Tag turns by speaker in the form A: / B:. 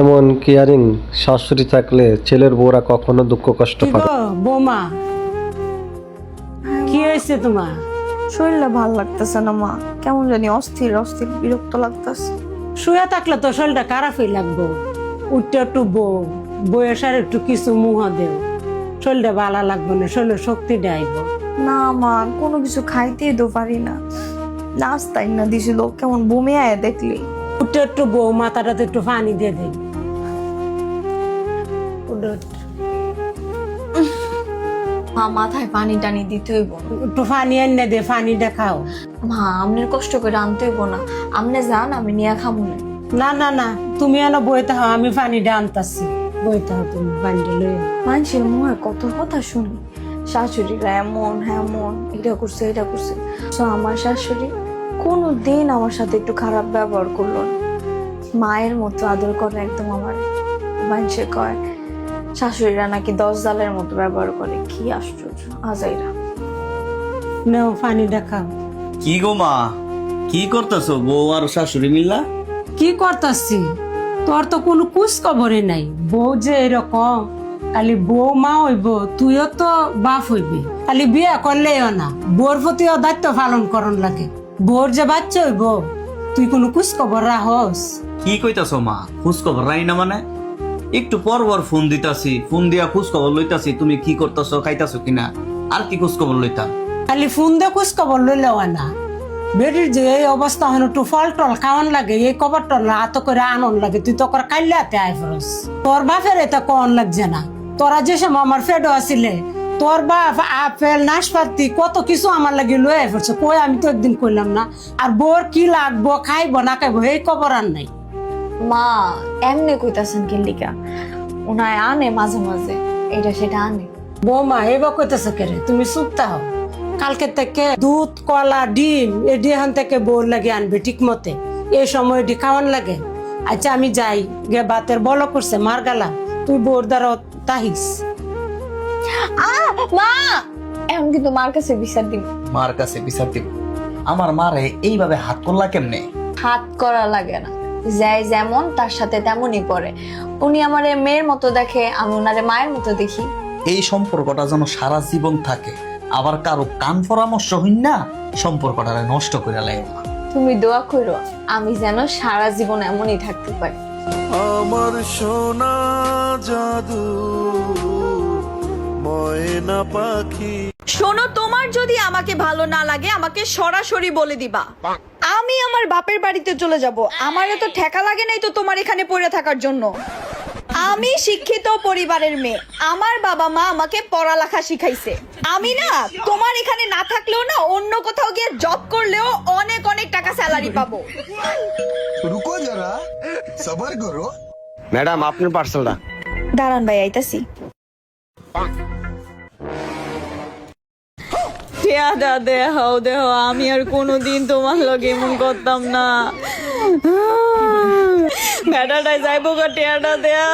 A: এমন কেয়ারিং শাশুড়ি থাকলে ছেলের বউরা কখনো দুঃখ কষ্ট
B: কি
A: পাবে
B: গো বৌমা, কি হয়েছে তোমার?
C: শরীরটা ভালো লাগতেছে না মা, কেমন জানি অস্থির অস্থির বিরক্ত লাগতেছে।
B: শুয়ে থাকলে তো শরীরটা খারাপই লাগবো। উঠতে একটু বউয়ের সার একটু কিছু মুহ দেও, শরীরটা ভালো লাগবে না, শরীরের শক্তি ডাইব।
C: না মা, কোনো কিছু খাইতেই তো পারি না। নাস্তাই না দিছিল, কেমন বমি আয় দেখলি।
B: উঠতে একটু মাথাটাতে একটু পানি দিয়ে দেই।
C: মা মাথায় পানি টানি দিতে হইব না।
B: একটু পানি এনে দে, পানিটা খাও।
C: মা আমনের কষ্ট করে আনতে হইব না, আমনে যান আমি নিয়ে খাবো না।
B: না না না, তুমি এনে বইতে হও, আমি পানিটা আনতাছি। বইতে হও, তুমি পানিটা লই।
C: মানুষের মুখে কত কথা শুনি, শাশুড়িরা এমন হেমন, এটা করছে এটা করছে। তো আমার শাশুড়ি কোনো দিন আমার সাথে একটু খারাপ ব্যবহার করলো না, মায়ের মতো আদর করে একদম আমার। মানুষে কয় শাশুড়িরা নাকি 10 জালের মতো ব্যবহার করে, কি আশ্চর্য আজাইরা।
B: নাও পানিটা খাও।
D: কি গো মা, কি করতেছো বউ আর শাশুড়ি মিল্লা?
B: কি করতাছি? তোর তো কোনো কুছ খবরই নাই। বউ যে এরকম, খালি বউ মা হইব, তুইও তো বাপ হইবি। খালি বিয়ে করলেও না, বউর প্রতিও দায়িত্ব পালন করন লাগে। বউর যে বাচ্চা হইব, তুই কোনো কুছ খবর রাখস?
D: কি কইতাছো মা, খোঁজ খবর রাই না মানে? একটু পর পর ফোন দিতাছি, ফোন দিয়া খোঁজ খবর লইতাছি তুমি কি করতেছো, খাইতাছো কিনা, আর কি খোঁজ খবর লইতাম?
B: খালি ফোন দিয়ে কুছ খবর লইলেও না। বেটির যে এই অবস্থা হন, একটু ফল টল খাওয়ান লাগে, এই কবর টল হাত করে আনন লাগে, তুই তো করে কাইলে হাতে আয় ফরস। তোর বাপের এটা কন লাগছে না? তোরা যে সময় আমার ফেডো আসিলে, তোর বাপ আপেল নাশপাতি কত কিছু আমার লাগে লয়ে আয় ফেরছে, কই আমি তো একদিন কইলাম না? আর বোর কি লাগবো, খাইবো না খাইবো, এই খবর আর নাই।
C: মা এমনি কইতাছেন কিল্লিকা, উনায় আনে মাঝে মাঝে এটা সেটা আনে।
B: বৌমা এবার কইতেছে কেরে, তুমি চুপতা হও। কালকে থেকে দুধ কলা ডিম এডি এখান থেকে বউর লাগে আনবে ঠিক মতে, এই সময় এডি খাওয়ান লাগে। আচ্ছা আমি যাই গে, বাতের বলো করছে মার গালা, তুই বউর দ্বারা তাহিস।
C: মা এখন কিন্তু মার কাছে বিচার দিব।
D: মার কাছে বিচার দিব? আমার মারে এইভাবে হাত করলা কেমনে?
C: হাত করা লাগে না, যাই যেমন তার সাথে তেমনই পড়ে। উনি আমারে মেয়ের মতো দেখে, আমি ওনারে মায়ের মতো দেখি।
D: এই সম্পর্কটা যেন সারা জীবন থাকে, আবার কারো কান পরামর্শ হইন না সম্পর্কটা নষ্ট করে লাগে।
C: তুমি দোয়া করো আমি যেন সারা জীবন এমনই থাকতে পারি।
E: আমার সোনা জাদু ময়না পাখি।
F: শোনো, তোমার যদি আমাকে ভালো না লাগে আমাকে সরাসরি বলে দিবা। আমি আমার বাপের বাড়িতে চলে যাব। আমার এত ঠেকা লাগে নাই তো তোমার এখানে পড়ে থাকার জন্য। আমি শিক্ষিত পরিবারের মেয়ে, আমার বাবা মা আমাকে পড়ালেখা শিখাইছে। আমি না তোমার এখানে না থাকলেও না, অন্য কোথাও গিয়ে জব করলেও অনেক অনেক টাকা স্যালারি পাবো।
G: रुको जरा सबर करो।
H: ম্যাডাম আপনার পার্সেলটা।
F: দাঁড়ান ভাই, আইতাছি। দেহ আমি আর কোনোদিন তোমার লগে এমন করতাম না। বেটাটাই যাইবো গো, টেয়াটা দেয়া